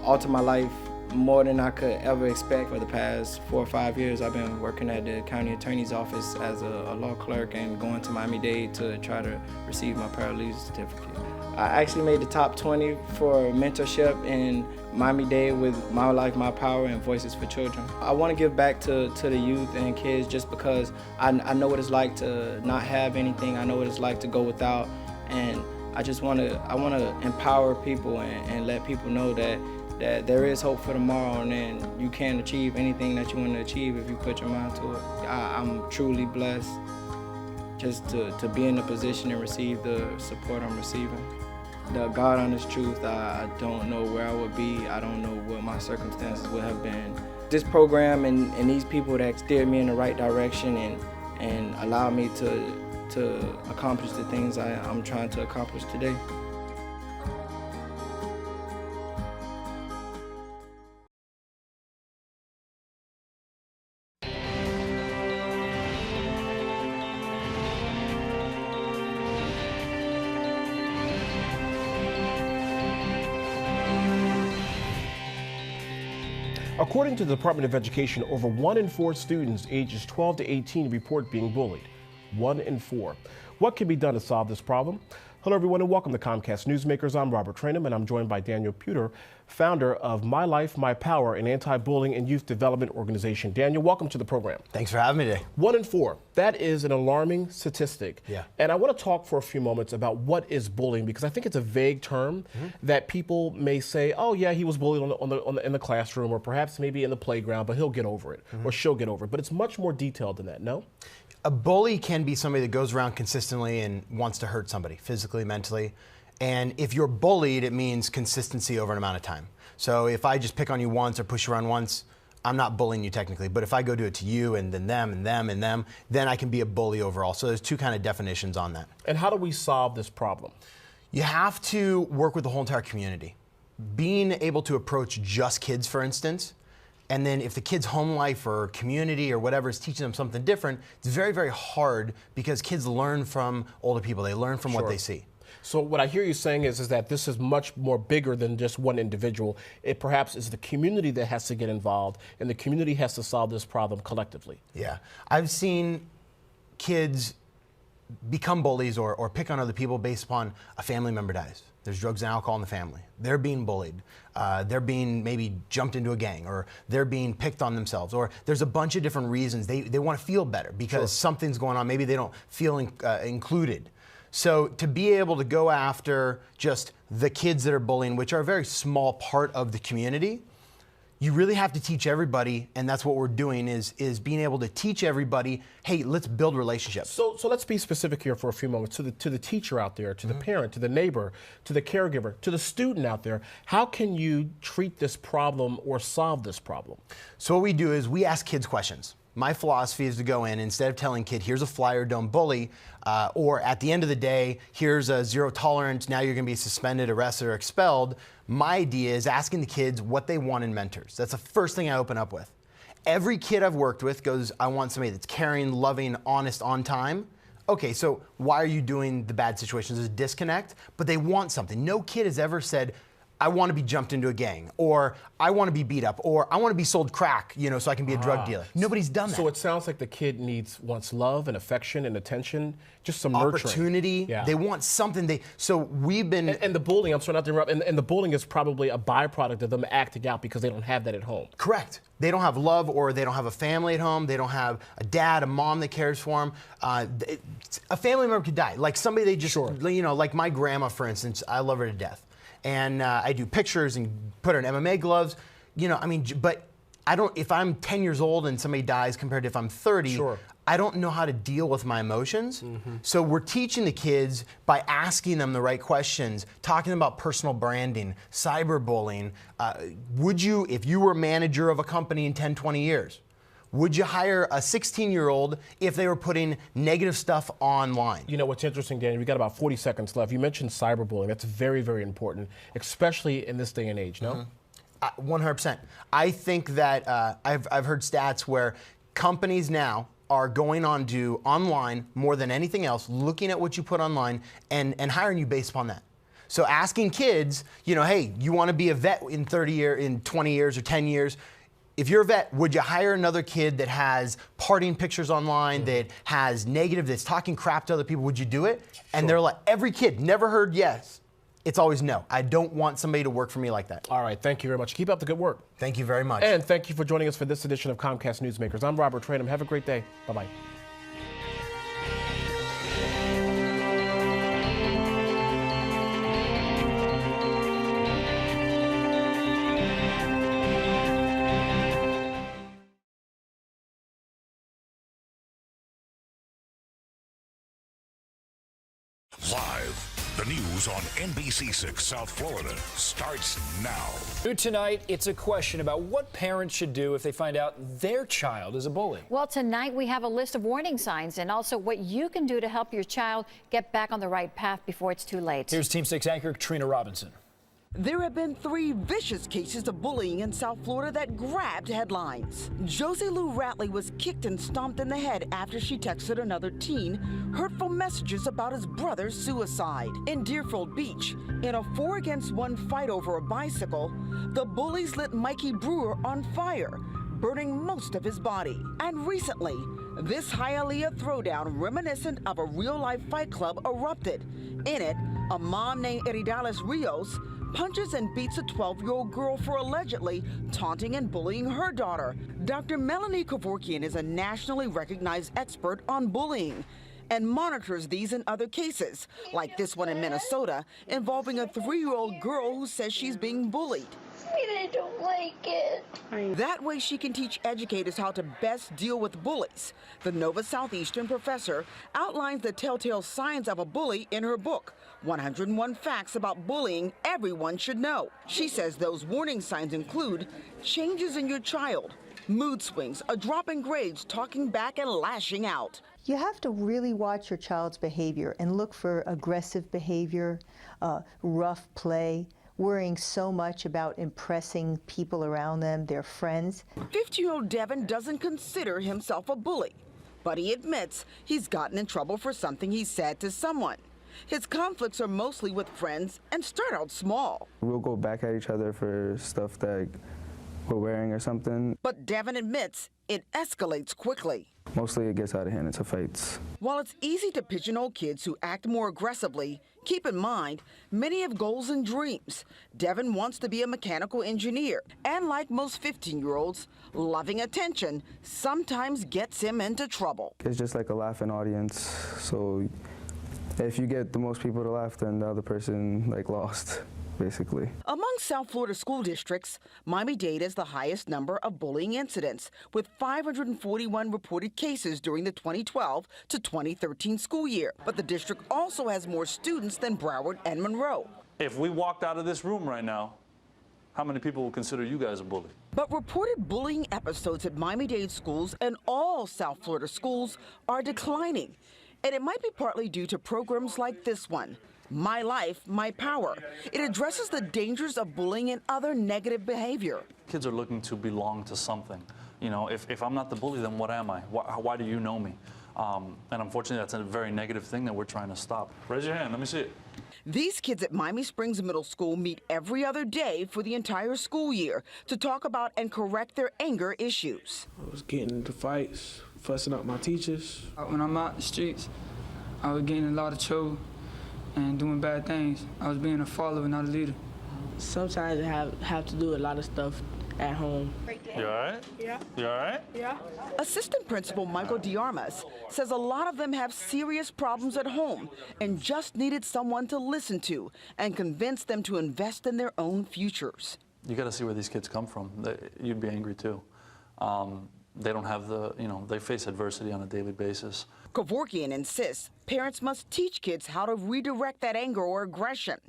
altered my life more than I could ever expect. For the past 4 or 5 years, I've been working at the county attorney's office as a law clerk and going to Miami-Dade to try to receive my paralegal certificate. I actually made the top 20 for mentorship in Miami-Dade with My Life, My Power and Voices for Children. I want to give back to the youth and kids just because I know what it's like to not have anything. I know what it's like to go without, and I want to empower people and let people know that there is hope for tomorrow, and then you can achieve anything that you want to achieve if you put your mind to it. I'm truly blessed just to be in the position and receive the support I'm receiving. The God honest truth, I don't know where I would be. I don't know what my circumstances would have been. This program and these people that steered me in the right direction and allowed me to accomplish the things I'm trying to accomplish today. According to the Department of Education, over 1 in 4 students ages 12 to 18 report being bullied. 1 in 4. What can be done to solve this problem? Hello, everyone, and welcome to Comcast Newsmakers. I'm Robert Trainum, and I'm joined by Daniel Puder, founder of My Life, My Power, an anti-bullying and youth development organization. Daniel, welcome to the program. Thanks for having me today. 1 in 4. That is an alarming statistic. Yeah. And I want to talk for a few moments about what is bullying, because I think it's a vague term that people may say, oh, yeah, he was bullied in the classroom, or perhaps maybe in the playground, but he'll get over it, or she'll get over it. But it's much more detailed than that, no? A bully can be somebody that goes around consistently and wants to hurt somebody, physically, mentally. And if you're bullied, it means consistency over an amount of time. So if I just pick on you once or push you around once, I'm not bullying you technically. But if I go do it to you and then them and them and them, then I can be a bully overall. So there's two kind of definitions on that. And how do we solve this problem? You have to work with the whole entire community. Being able to approach just kids, for instance, and then if the kid's home life or community or whatever is teaching them something different, it's very, very hard because kids learn from older people. They learn from what they see. So what I hear you saying is that this is much more bigger than just one individual. It perhaps is the community that has to get involved, and the community has to solve this problem collectively. Yeah. I've seen kids become bullies or pick on other people based upon a family member dies. There's drugs and alcohol in the family. They're being bullied. They're being maybe jumped into a gang, or they're being picked on themselves, or there's a bunch of different reasons. They want to feel better because something's going on. Maybe they don't feel included. So to be able to go after just the kids that are bullying, which are a very small part of the community, you really have to teach everybody, and that's what we're doing is being able to teach everybody, hey, let's build relationships. So let's be specific here for a few moments. To the teacher out there, to the parent, to the neighbor, to the caregiver, to the student out there, how can you treat this problem or solve this problem? So what we do is we ask kids questions. My philosophy is to go in, instead of telling kid, here's a flyer, don't bully, or at the end of the day, here's a 0 tolerance, now you're gonna be suspended, arrested, or expelled. My idea is asking the kids what they want in mentors. That's the first thing I open up with. Every kid I've worked with goes, I want somebody that's caring, loving, honest, on time. Okay, so why are you doing the bad situations? There's a disconnect, but they want something. No kid has ever said, I want to be jumped into a gang, or I want to be beat up, or I want to be sold crack, so I can be a drug dealer. Nobody's done that. So it sounds like the kid wants love and affection and attention, just some nurturing. Opportunity. Yeah. They want something. So we've been... And the bullying, I'm sorry not to interrupt, and the bullying is probably a byproduct of them acting out because they don't have that at home. Correct. They don't have love, or they don't have a family at home. They don't have a dad, a mom that cares for them. A family member could die. Like somebody they just, like my grandma, for instance, I love her to death. And I do pictures and put her in MMA gloves, but I don't, if I'm 10 years old and somebody dies compared to if I'm 30, I don't know how to deal with my emotions. So we're teaching the kids by asking them the right questions, talking about personal branding, cyberbullying. Would you, if you were manager of a company in 10, 20 years, would you hire a 16-year-old if they were putting negative stuff online? You know what's interesting, Danny? We got about 40 seconds left. You mentioned cyberbullying. That's very, very important, especially in this day and age. No, 100%. I think that I've heard stats where companies now are going on to online more than anything else, looking at what you put online and hiring you based upon that. So asking kids, hey, you want to be a vet in 30 years, in 20 years, or 10 years? If you're a vet, would you hire another kid that has partying pictures online, that has negative, that's talking crap to other people? Would you do it? And they're like, every kid never heard yes. It's always no. I don't want somebody to work for me like that. All right, thank you very much. Keep up the good work. Thank you very much. And thank you for joining us for this edition of Comcast Newsmakers. I'm Robert Tranum. Have a great day. Bye-bye. Live, the news on NBC6 South Florida starts now. Tonight, it's a question about what parents should do if they find out their child is a bully. Well, tonight we have a list of warning signs and also what you can do to help your child get back on the right path before it's too late. Here's Team 6 anchor Trina Robinson. There have been 3 vicious cases of bullying in South Florida that grabbed headlines. Josie Lou Ratley was kicked and stomped in the head after she texted another teen hurtful messages about his brother's suicide. In Deerfield Beach, in a 4-against-1 fight over a bicycle, the bullies lit Mikey Brewer on fire, burning most of his body. And recently, this Hialeah throwdown reminiscent of a real-life fight club erupted. In it, a mom named Eridales Rios punches and beats a 12-year-old girl for allegedly taunting and bullying her daughter. Dr. Melanie Kevorkian is a nationally recognized expert on bullying and monitors these and other cases, like this one in Minnesota involving a 3-year-old girl who says she's being bullied. I don't like it. That way she can teach educators how to best deal with bullies. The Nova Southeastern professor outlines the telltale signs of a bully in her book, 101 Facts About Bullying Everyone Should Know. She says those warning signs include changes in your child, mood swings, a drop in grades, talking back and lashing out. You have to really watch your child's behavior and look for aggressive behavior, rough play, worrying so much about impressing people around them, their friends. 15-year-old Devin doesn't consider himself a bully, but he admits he's gotten in trouble for something he said to someone. His conflicts are mostly with friends and start out small. We'll go back at each other for stuff that we're wearing or something. But Devin admits it escalates quickly. Mostly it gets out of hand into fights. While it's easy to pigeonhole kids who act more aggressively, keep in mind, many have goals and dreams. Devin wants to be a mechanical engineer, and like most 15-year-olds, loving attention sometimes gets him into trouble. It's just like a laughing audience, so if you get the most people to laugh, then the other person lost, basically. Among South Florida school districts, Miami-Dade has the highest number of bullying incidents, with 541 reported cases during the 2012 to 2013 school year. But the district also has more students than Broward and Monroe. If we walked out of this room right now, how many people will consider you guys a bully? But reported bullying episodes at Miami-Dade schools and all South Florida schools are declining. And it might be partly due to programs like this one, My Life, My Power. It addresses the dangers of bullying and other negative behavior. Kids are looking to belong to something. You know, if I'm not the bully, then what am I? Why do you know me? And unfortunately, that's a very negative thing that we're trying to stop. Raise your hand. Let me see it. These kids at Miami Springs Middle School meet every other day for the entire school year to talk about and correct their anger issues. I was getting into fights, fussing up my teachers. When I'm out in the streets, I was getting a lot of trouble and doing bad things. I was being a follower, not a leader. Sometimes I have to do a lot of stuff at home. You all right? Yeah. You all right? Yeah. Assistant Principal Michael Diarmas says a lot of them have serious problems at home and just needed someone to listen to and convince them to invest in their own futures. You got to see where these kids come from. You'd be angry too. They don't have they face adversity on a daily basis. Kevorkian insists parents must teach kids how to redirect that anger or aggression.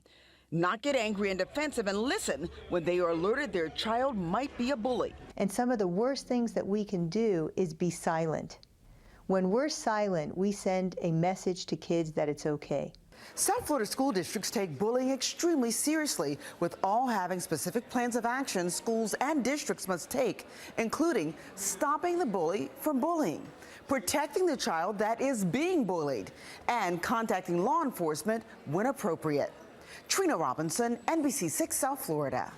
Not get angry and defensive and listen when they are alerted their child might be a bully. And some of the worst things that we can do is be silent. When we're silent, we send a message to kids that it's okay. South Florida school districts take bullying extremely seriously, with all having specific plans of action schools and districts must take, including stopping the bully from bullying, protecting the child that is being bullied, and contacting law enforcement when appropriate. Trina Robinson, NBC6 South Florida.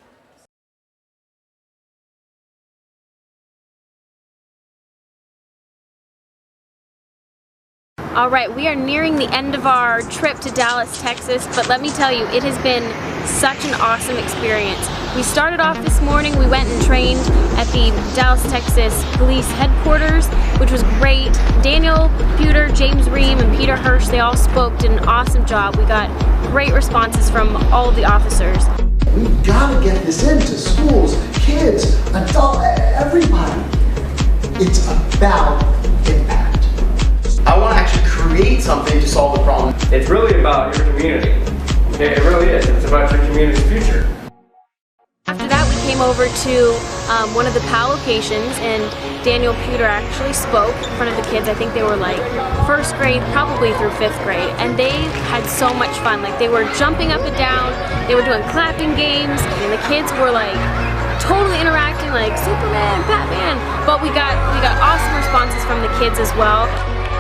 All right, we are nearing the end of our trip to Dallas, Texas, but let me tell you, it has been such an awesome experience. We started off this morning, we went and trained at the Dallas, Texas Police Headquarters, which was great. Daniel Puder, James Ream, and Peter Hirsch, they all spoke, did an awesome job. We got great responses from all of the officers. We've got to get this into schools, kids, adults, everybody. It's about impact. I want to actually create something to solve the problem. It's really about your community. It really is. It's about your community's future. After that, we came over to one of the PAL locations, and Daniel Puder actually spoke in front of the kids. I think they were like first grade, probably through 5th grade, and they had so much fun. Like, they were jumping up and down, they were doing clapping games, and the kids were like totally interacting like Superman, Batman. But we got awesome responses from the kids as well.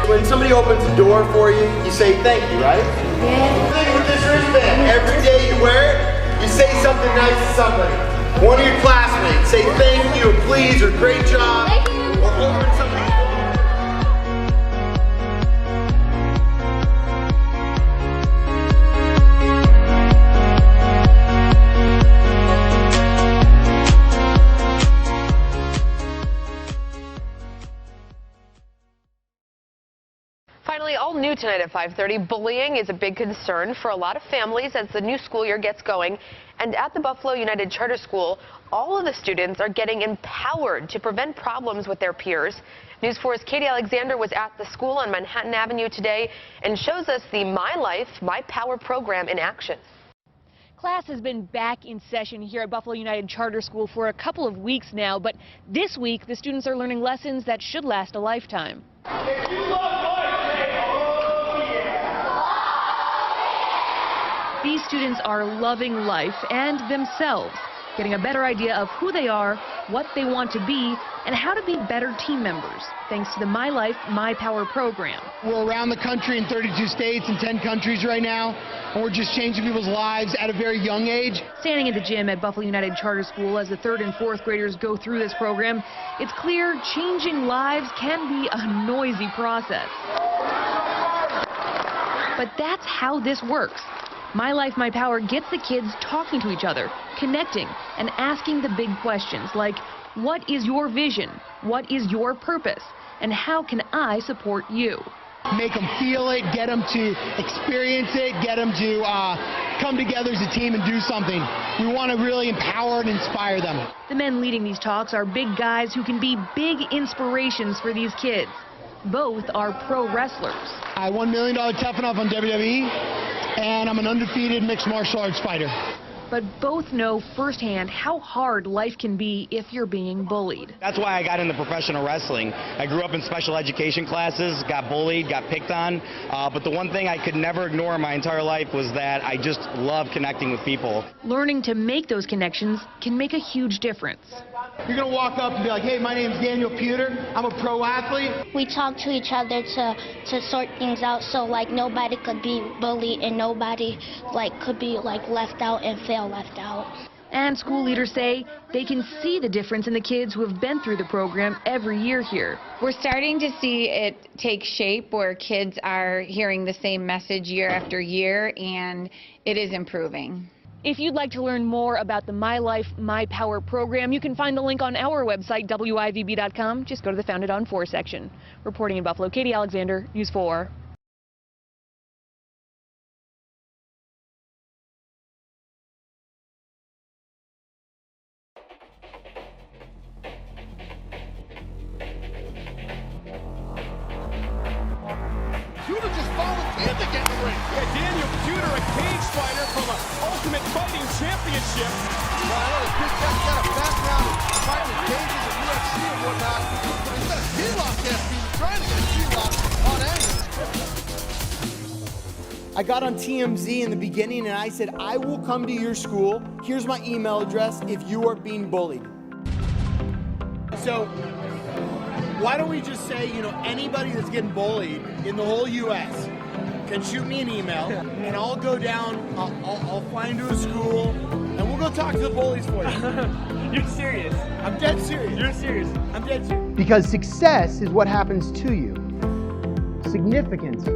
When somebody opens a door for you, you say thank you, right? Yeah. Think with this wristband. Every day you wear it, you say something nice to somebody. One of your classmates, say thank you, or please, or great job, or open something. Finally, all new tonight at 5:30, bullying is a big concern for a lot of families as the new school year gets going. And at the Buffalo United Charter School, all of the students are getting empowered to prevent problems with their peers. News 4's Katie Alexander was at the school on Manhattan Avenue today and shows us the My Life, My Power program in action. Class has been back in session here at Buffalo United Charter School for a couple of weeks now, but this week the students are learning lessons that should last a lifetime. If you love life, say, oh, yeah. These students are loving life and themselves, getting a better idea of who they are, what they want to be, and how to be better team members, thanks to the My Life, My Power program. We're around the country in 32 states and 10 countries right now, and we're just changing people's lives at a very young age. Standing at the gym at Buffalo United Charter School as the 3rd and 4th graders go through this program, it's clear changing lives can be a noisy process. But that's how this works. My Life, My Power gets the kids talking to each other, connecting, and asking the big questions like, what is your vision? What is your purpose? And how can I support you? Make them feel it, get them to experience it, get them to come together as a team and do something. We want to really empower and inspire them. The men leading these talks are big guys who can be big inspirations for these kids. Both are pro wrestlers. I won $1 million Tough Enough on WWE, and I'm an undefeated mixed martial arts fighter. But both know firsthand how hard life can be if you're being bullied. That's why I got into professional wrestling. I grew up in special education classes, got bullied, got picked on, but the one thing I could never ignore in my entire life was that I just love connecting with people. Learning to make those connections can make a huge difference. You're going to walk up and be like, hey, my name's Daniel Pewter. I'm a pro athlete. We talk to each other to sort things out so like nobody could be bullied and nobody like could be like left out and feel left out. And school leaders say they can see the difference in the kids who have been through the program every year here. We're starting to see it take shape where kids are hearing the same message year after year, and it is improving. If you'd like to learn more about the My Life, My Power program, you can find the link on our website, WIVB.com. Just go to the Founded on 4 section. Reporting in Buffalo, Katie Alexander, News 4. Pewter just volunteered to get in the ring. Yeah, Daniel Pewter, a cage fighter from the Ultimate Fighting Championship. Well, I know this kid's got a background in fighting in cages and UFC and whatnot. But he's got a G-lock test. He's trying to get a G-lock on angle. I got on TMZ in the beginning and I said, I will come to your school. Here's my email address if you are being bullied. So, why don't we just say, you know, anybody that's getting bullied in the whole U.S. can shoot me an email, and I'll go down, I'll fly into a school, and we'll go talk to the bullies for you. You're serious? I'm dead serious. You're serious? I'm dead serious. Because success is what happens to you. Significance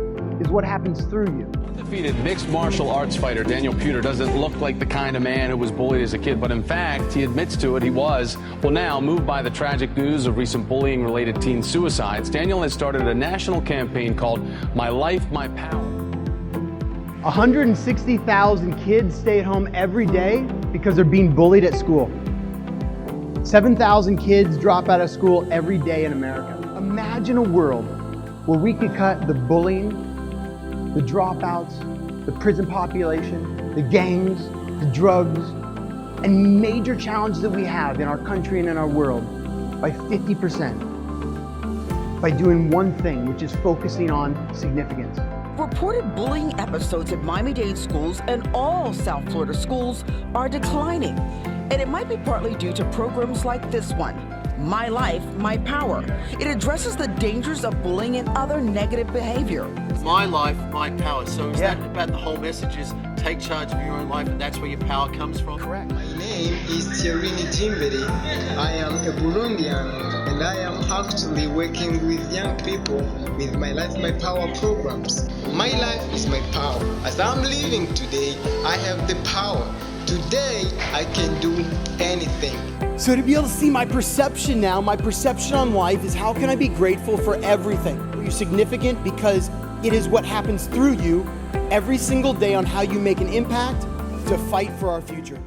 is what happens through you. Undefeated mixed martial arts fighter Daniel Pewter doesn't look like the kind of man who was bullied as a kid, but in fact, he admits to it, he was. Well, now, moved by the tragic news of recent bullying-related teen suicides, Daniel has started a national campaign called My Life, My Power. 160,000 kids stay at home every day because they're being bullied at school. 7,000 kids drop out of school every day in America. Imagine a world where we could cut the bullying, the dropouts, the prison population, the gangs, the drugs, and major challenges that we have in our country and in our world by 50% by doing one thing, which is focusing on significance. Reported bullying episodes at Miami-Dade schools and all South Florida schools are declining. And it might be partly due to programs like this one, My Life, My Power. It addresses the dangers of bullying and other negative behavior. My life, my power. So is that about the whole message is take charge of your own life and that's where your power comes from? Correct. My name is Thierry Jimberi. I am a Burundian and I am actually working with young people with My Life, My Power programs. My life is my power. As I'm living today, I have the power. Today, I can do anything. So to be able to see my perception now, my perception on life is how can I be grateful for everything? You're significant because it is what happens through you every single day on how you make an impact to fight for our future.